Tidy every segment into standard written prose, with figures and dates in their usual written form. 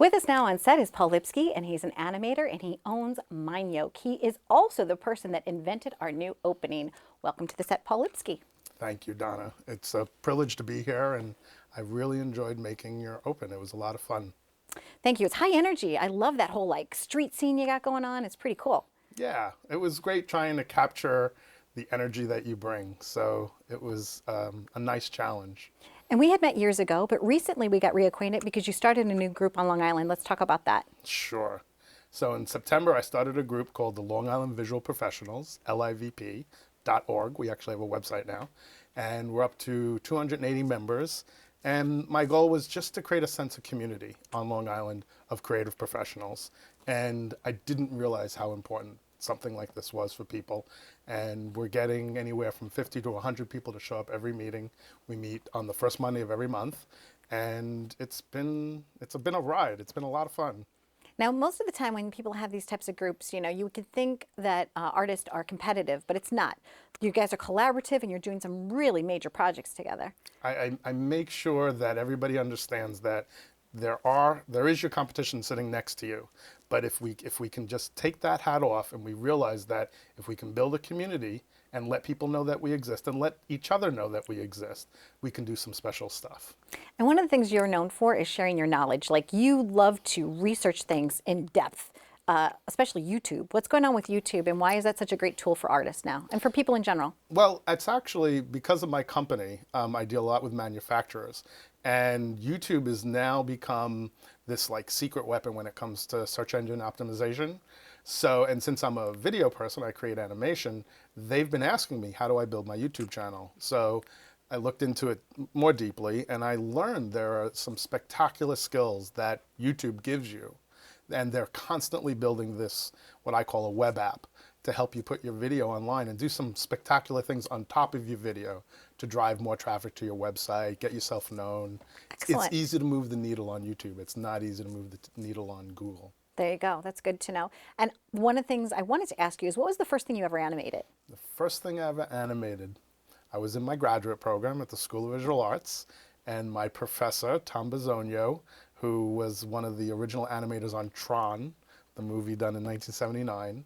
With us now on set is Paul Lipsky, and he's an animator, and he owns Yoke. He is also the person that invented our new opening. Welcome to the set, Paul Lipsky. Thank you, Donna. It's a privilege to be here, and I really enjoyed making your open. It was a lot of fun. Thank you. It's high energy. I love that whole street scene you got going on. It's pretty cool. Yeah, it was great trying to capture the energy that you bring. So it was a nice challenge. And we had met years ago, but recently we got reacquainted because you started a new group on Long Island. Let's talk about that. Sure. So in September, I started a group called the Long Island Visual Professionals, LIVP.org. We actually have a website now. And we're up to 280 members. And my goal was just to create a sense of community on Long Island of creative professionals. And I didn't realize how important something like this was for people. And we're getting anywhere from 50 to 100 people to show up every meeting. We meet on the first Monday of every month. And it's been a ride. It's been a lot of fun. Now, most of the time when people have these types of groups, you could think that artists are competitive, but it's not. You guys are collaborative and you're doing some really major projects together. I make sure that everybody understands that there is your competition sitting next to you. But if we can just take that hat off and we realize that if we can build a community and let people know that we exist and let each other know that we exist, we can do some special stuff. And one of the things you're known for is sharing your knowledge. Like, you love to research things in depth, especially YouTube. What's going on with YouTube, and why is that such a great tool for artists now and for people in general? Well, it's actually because of my company. I deal a lot with manufacturers, and YouTube has now become this secret weapon when it comes to search engine optimization. So, and since I'm a video person, I create animation, they've been asking me, how do I build my YouTube channel? So I looked into it more deeply, and I learned there are some spectacular skills that YouTube gives you. And they're constantly building this, what I call a web app, to help you put your video online and do some spectacular things on top of your video to drive more traffic to your website, get yourself known. Excellent. It's easy to move the needle on YouTube. It's not easy to move the needle on Google. There you go. That's good to know. And one of the things I wanted to ask you is, what was the first thing you ever animated? The first thing I ever animated, I was in my graduate program at the School of Visual Arts, and my professor, Tom Bisogno, who was one of the original animators on Tron, the movie done in 1979,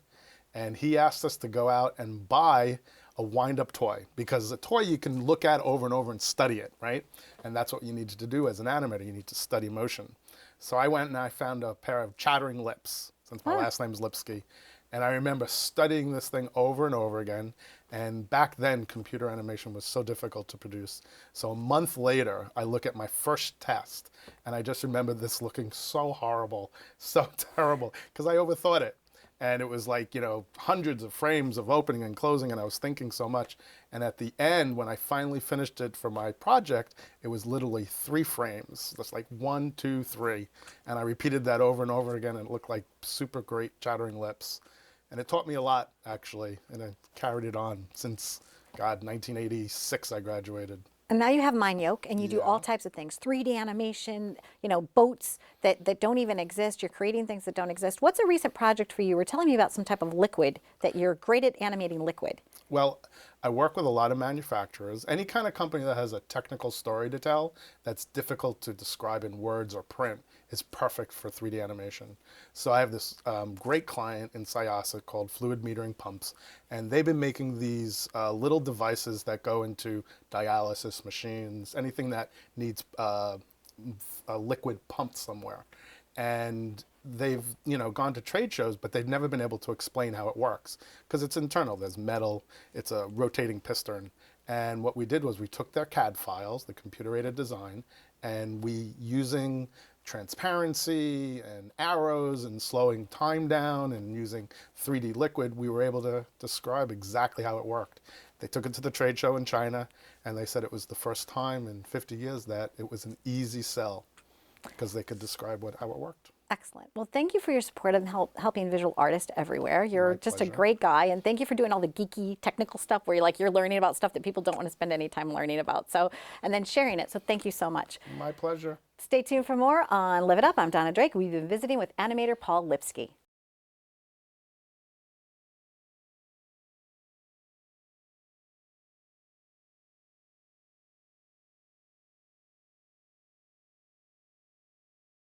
and he asked us to go out and buy a wind-up toy, because a toy you can look at over and over and study it, right? And that's what you need to do as an animator. You need to study motion. So I went and I found a pair of chattering lips, since my last name's Lipsky. And I remember studying this thing over and over again. And back then, computer animation was so difficult to produce. So a month later, I look at my first test, and I just remember this looking so horrible, so terrible, because I overthought it. And it was hundreds of frames of opening and closing, and I was thinking so much. And at the end, when I finally finished it for my project, it was literally 3 frames. That's 1, 2, 3. And I repeated that over and over again, and it looked like super great chattering lips. And it taught me a lot, actually, and I carried it on since, 1986 I graduated. And now you have Yoke, and you do all types of things. 3D animation, boats that don't even exist. You're creating things that don't exist. What's a recent project for you? You were telling me about some type of liquid, that you're great at animating liquid. Well, I work with a lot of manufacturers. Any kind of company that has a technical story to tell that's difficult to describe in words or print is perfect for 3D animation. So I have this great client in Syosset called Fluid Metering Pumps, and they've been making these little devices that go into dialysis machines, anything that needs a liquid pumped somewhere. And they've gone to trade shows, but they've never been able to explain how it works, because it's internal. There's metal, it's a rotating piston. And what we did was we took their CAD files, the computer-aided design, and using transparency and arrows and slowing time down and using 3D liquid, we were able to describe exactly how it worked. They took it to the trade show in China, and they said it was the first time in 50 years that it was an easy sell, because they could describe how it worked. Excellent. Well, thank you for your support and helping visual artists everywhere. You're just a great guy, and thank you for doing all the geeky technical stuff where you're learning about stuff that people don't want to spend any time learning about. So, and then sharing it. So thank you so much. My pleasure. Stay tuned for more on Live It Up. I'm Donna Drake. We've been visiting with animator Paul Lipsky.